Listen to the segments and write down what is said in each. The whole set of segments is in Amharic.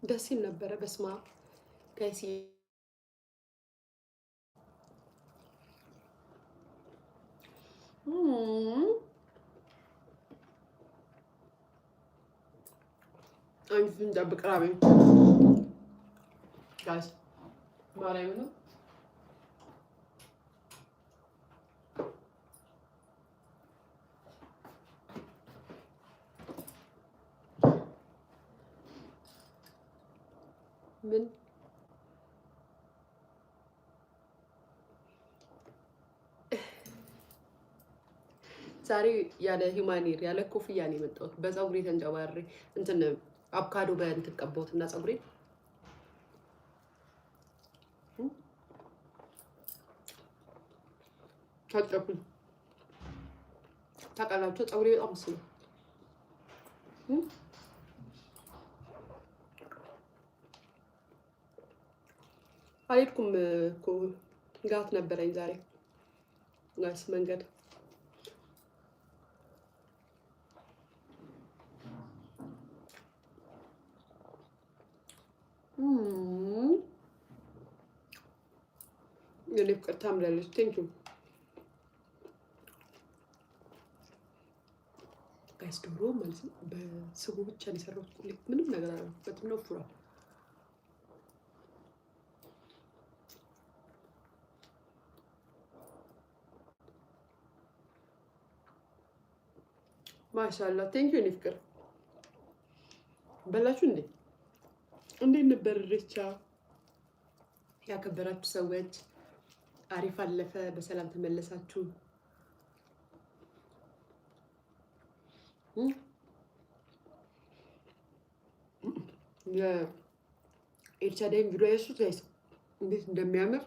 ደስ ይል ነበረ። በስማ ጋይስ አንቺ እንጠብቅ ራበኝ ጋይስ ማርያም ነው። ምን ዛሬ ያለ ሂማኒር ያለ ኮፍያ ነው የመጣሁት። በፀጉሬ ተንጨባሬ እንትን አቮካዶ በእንትን ቀባሁት እና ፀጉሬ ታጠብኩኝ። ታውቃላችሁ ፀጉሬ በጣም መስሎ አልሄድኩም እኮ ጋት ነበረኝ ዛሬ ጋይስ መንገድ የኔ ፍቅር ታምራለች። ቴንኪው ጋይስ። ዶሮ ማለት ነው በስቡ ብቻ ነው የሰራሁት። ቁሌት ምንም ነገር አላደረኩበትም ነው ፍሯል። ማሻአላ ቴንኪው የኔ ፍቅር። በላችሁ እንዴ? እንዴት ነበር ኢሬቻ ያከበራችሁ ሰዎች? አሪፍ አለፈ? በሰላም ተመለሳችሁ? የኤልሻዳይን ቪዲዮ ያሱት ጋይስ እንዴት እንደሚያምር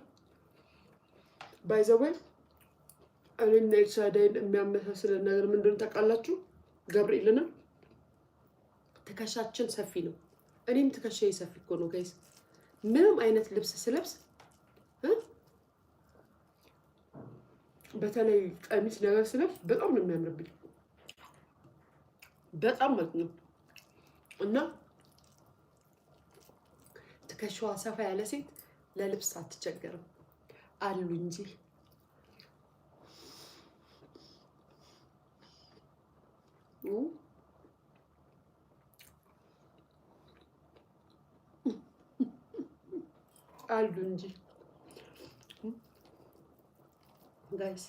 ባይዘወይ። እኔና ኤልሻዳይን የሚያመሳስለን ነገር ምንድን ታውቃላችሁ? ገብርኤልና ትከሻችን ሰፊ ነው። እኔም ትከሻዬ ሰፊ እኮ ነው ጋይስ። ምንም አይነት ልብስ ስለብስ በተለይ ቀሚስ ነገር ስለብስ በጣም ነው የሚያምርብኝ፣ በጣም ማለት ነው። እና ትከሻዋ ሰፋ ያለ ሴት ለልብስ አትቸገርም አሉ እንጂ አሉ እንጂ ጋይስ።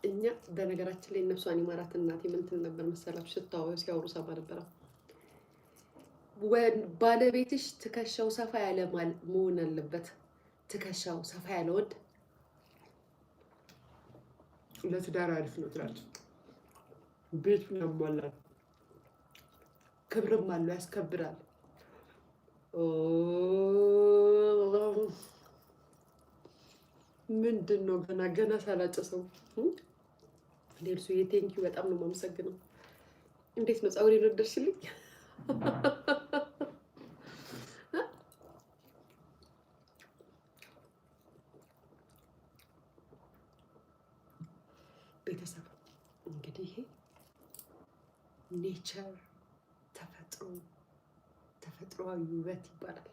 እኛ በነገራችን ላይ ነፍሷን ይማራት እናቴ ምን ትል ነበር መሰላችሁ? ሲያወሩ ሰማ ነበረ። ባለቤትሽ ትከሻው ሰፋ ያለ መሆን አለበት። ትከሻው ሰፋ ያለ ወንድ ለትዳር አሪፍ ነው ትላለች። ቤቱን ያሟላል፣ ክብርም አለው፣ ያስከብራል። ምንድን ነው ገና ሳላጨሰው ሌልሱ የቴንኪው በጣም ነው የማመሰግነው። እንዴት ነው ፀጉሬን ወደድሽልኝ? ቤተሰብ እንግዲህ ይሄ ኔቸር ተፈጥሮአዊ ውበት ይባላል።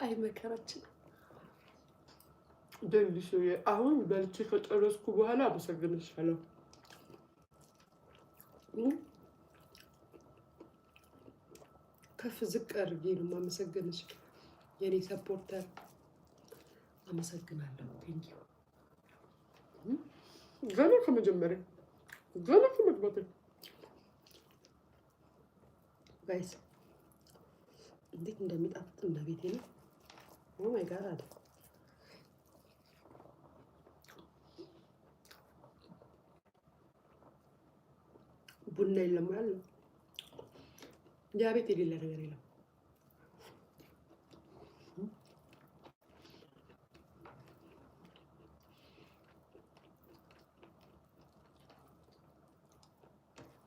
አይ መከራችን ደልሽ። አሁን በልቼ ከጨረስኩ በኋላ አመሰግንሻለሁ። ከፍ ዝቅ አድርጌ ነው የማመሰግንሽ የኔ ሰፖርተር። አመሰግናለሁ። ቴንኪው። ገና ከመጀመሪያ ገና ከመግባቴ ጋይስ እንዴት እንደሚጣፍጥ እና ቤቴ ነው። ኦ ማይ ጋድ አለ ቡና የለም ያለ ቤት የሌለ ነገር የለም።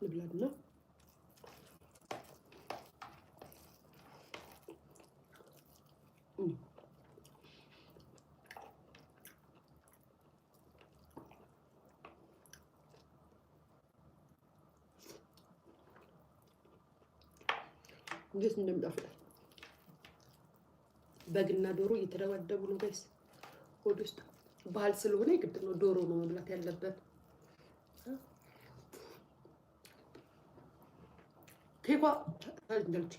ልብላና እንዴት እንደሚጣፍጥ በግና ዶሮ እየተደባደቡ ነው ጋይስ። ሆድ ውስጥ ባህል ስለሆነ የግድ ነው ዶሮ ነው መብላት ያለበት። ኬኳ ታንጀልች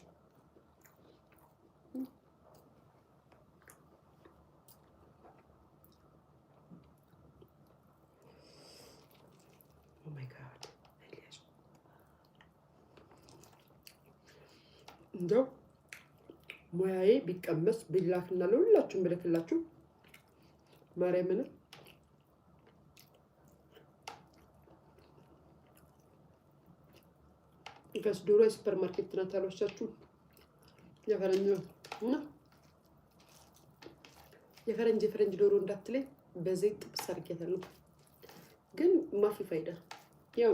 ኦ ማይ ጋድ እንደው ሙያዬ ቢቀመስ ቢላክና ለሁላችሁም ብልክላችሁ ማርያምን ገስ ዶሮ የሱፐር ማርኬት ናት አልወሰድኩም። የፈረንጅ ዶሮ እንዳትለኝ በዘይት ጥብስ አድርጌታለሁ። ግን ማፊ ፋይዳ ያው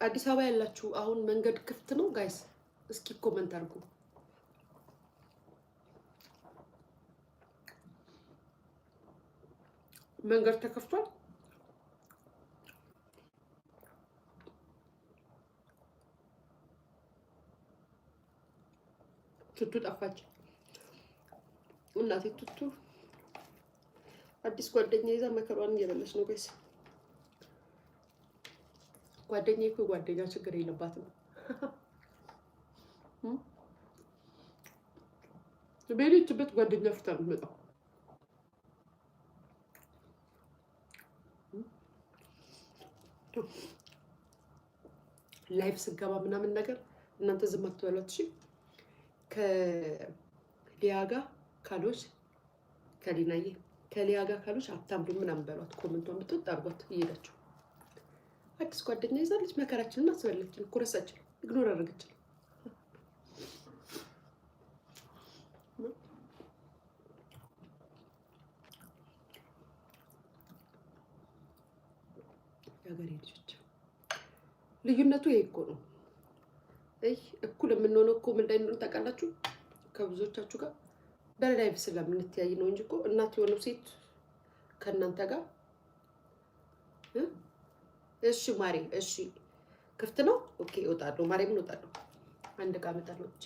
አዲስ አበባ ያላችሁ አሁን መንገድ ክፍት ነው ጋይስ? እስኪ ኮመንት አድርጉ። መንገድ ተከፍቷል? ቱቱ ጠፋች። እናቴ ቱቱ አዲስ ጓደኛ ይዛ መከሯን እየበለች ነው ጋይስ። ጓደኛ እኮ ጓደኛ ችግር የለባትም። በሌለችበት ጓደኛ ፍታ ነው የምትመጣው። ላይፍ ስገባ ምናምን ነገር እናንተ ዝም አትበሏት እሺ። ከሊያ ጋር ካሎች ከሊናዬ ከሊያ ጋር ካሎች አታምዱ ምናምን በሏት። ኮመንቷን ብትወጥ አድርጓት እየሄዳችሁ አዲስ ጓደኛ ይዛለች። መከራችንን አስበለችን እኮ ረሳችን፣ ኢግኖር አደረገችን። የሀገሬ ልጆች ልዩነቱ ይሄ እኮ ነው። እኩል የምንሆነው እኮ ምን ላይ እንደሆነ ታውቃላችሁ? ከብዙዎቻችሁ ጋር በላይቭ ስለምንተያይ ነው እንጂ እኮ እናት የሆነው ሴት ከእናንተ ጋር እሺ ማሬ፣ እሺ ክፍት ነው። ኦኬ እወጣለሁ። ማርያምን እወጣለሁ። አንድ ዕቃ እመጣለሁ። እቺ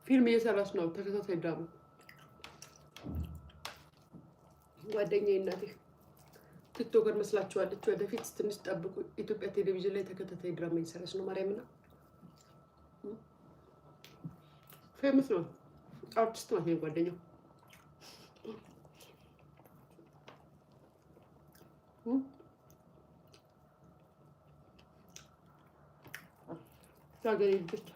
ፊልም እየሰራች ነው። ተከታታይ ድራማ ጓደኛዬ እናቴ ቲክቶከር መስላችኋለች። ወደፊት ትንሽ ጠብቁ። ኢትዮጵያ ቴሌቪዥን ላይ ተከታታይ ድራማ እየሰራች ነው። ማርያምና ፌመስ ነው። አርቲስት ናት ጓደኛው። ታገሪ ልጅ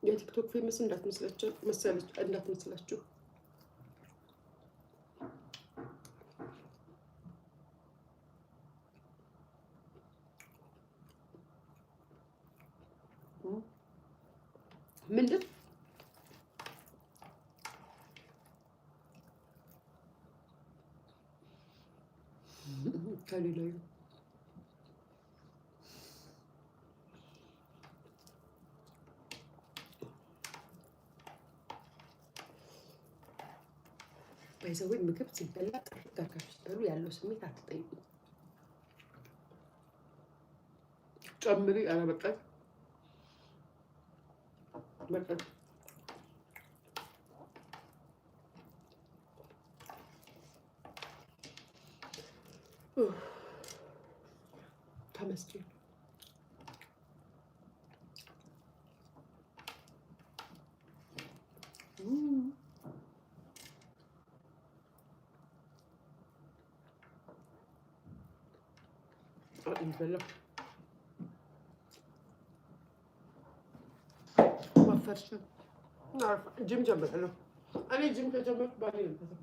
የቲክቶክ ፌመስ እንዳትመስላችሁ። ምንድን ከሌላ ባይዘው ምግብ ሲበላ ጥርት አድርጋችሁ ስትበሉ ያለው ስሜት አትጠይቁ። ጨምሪ አለበቃት በቃ ተመስገን። ይበላ ማፈርሽ ጅም ጀምራለሁ። እኔ ጅም ከጀመርኩ ባሌ ነበር።